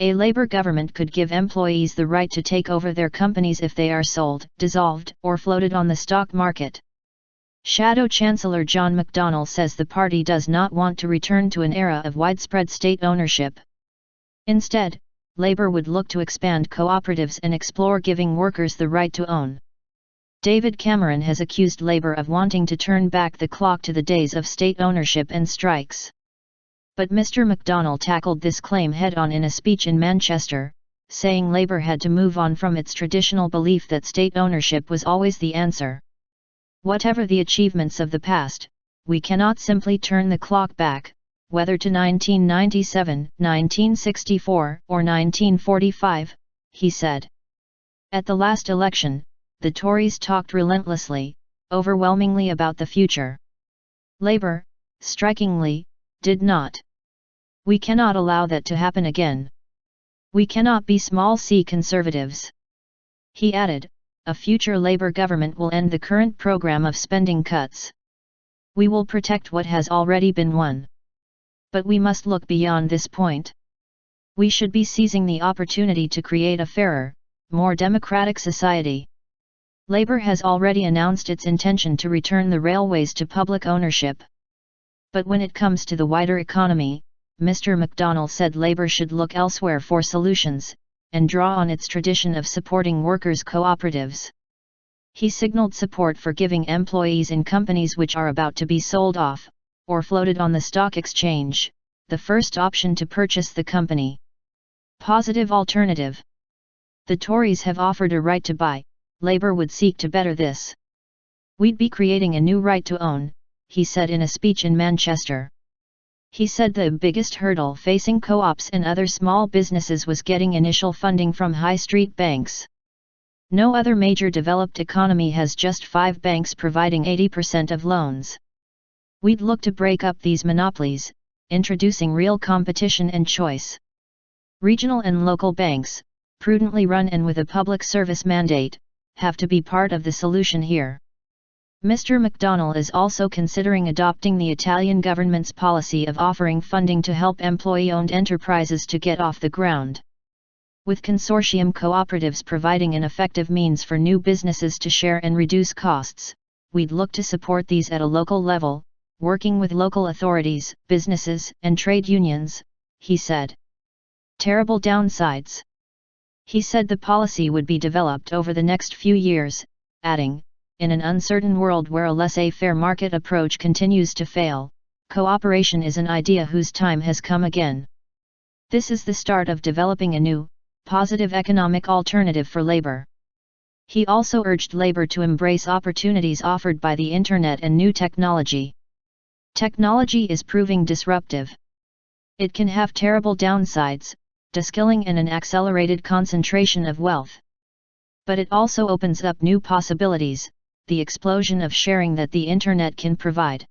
A Labour government could give employees the right to take over their companies if they are sold, dissolved, or floated on the stock market. Shadow Chancellor John McDonnell says the party does not want to return to an era of widespread state ownership. Instead, Labour would look to expand cooperatives and explore giving workers the right to own. David Cameron has accused Labour of wanting to turn back the clock to the days of state ownership and strikes. But Mr McDonnell tackled this claim head-on in a speech in Manchester, saying Labour had to move on from its traditional belief that state ownership was always the answer. Whatever the achievements of the past, we cannot simply turn the clock back, whether to 1997, 1964, or 1945, he said. At the last election, the Tories talked relentlessly, overwhelmingly about the future. Labour, strikingly, did not. We cannot allow that to happen again. We cannot be small c conservatives. He added, a future Labour government will end the current program of spending cuts. We will protect what has already been won. But we must look beyond this point. We should be seizing the opportunity to create a fairer, more democratic society. Labour has already announced its intention to return the railways to public ownership. But when it comes to the wider economy, Mr McDonnell said Labour should look elsewhere for solutions, and draw on its tradition of supporting workers' cooperatives. He signalled support for giving employees in companies which are about to be sold off, or floated on the stock exchange, the first option to purchase the company. Positive alternative. The Tories have offered a right to buy, Labour would seek to better this. We'd be creating a new right to own, he said in a speech in Manchester. He said the biggest hurdle facing co-ops and other small businesses was getting initial funding from high street banks. No other major developed economy has just 5 banks providing 80% of loans. We'd look to break up these monopolies, introducing real competition and choice. Regional and local banks, prudently run and with a public service mandate, have to be part of the solution here. Mr McDonnell is also considering adopting the Italian government's policy of offering funding to help employee-owned enterprises to get off the ground. With consortium cooperatives providing an effective means for new businesses to share and reduce costs, we'd look to support these at a local level, working with local authorities, businesses, and trade unions, he said. Terrible downsides. He said the policy would be developed over the next few years, adding, in an uncertain world where a laissez-faire market approach continues to fail, cooperation is an idea whose time has come again. This is the start of developing a new, positive economic alternative for Labour. He also urged Labour to embrace opportunities offered by the Internet and new technology. Technology is proving disruptive. It can have terrible downsides, de-skilling and an accelerated concentration of wealth. But it also opens up new possibilities, the explosion of sharing that the Internet can provide.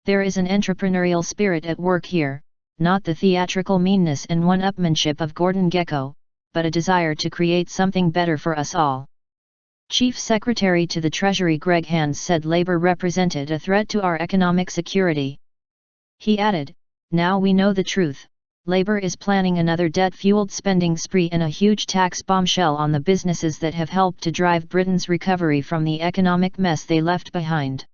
There is an entrepreneurial spirit at work here, not the theatrical meanness and one-upmanship of Gordon Gekko, but a desire to create something better for us all. Chief Secretary to the Treasury Greg Hands said Labour represented a threat to our economic security. He added, now we know the truth. Labour is planning another debt-fueled spending spree and a huge tax bombshell on the businesses that have helped to drive Britain's recovery from the economic mess they left behind.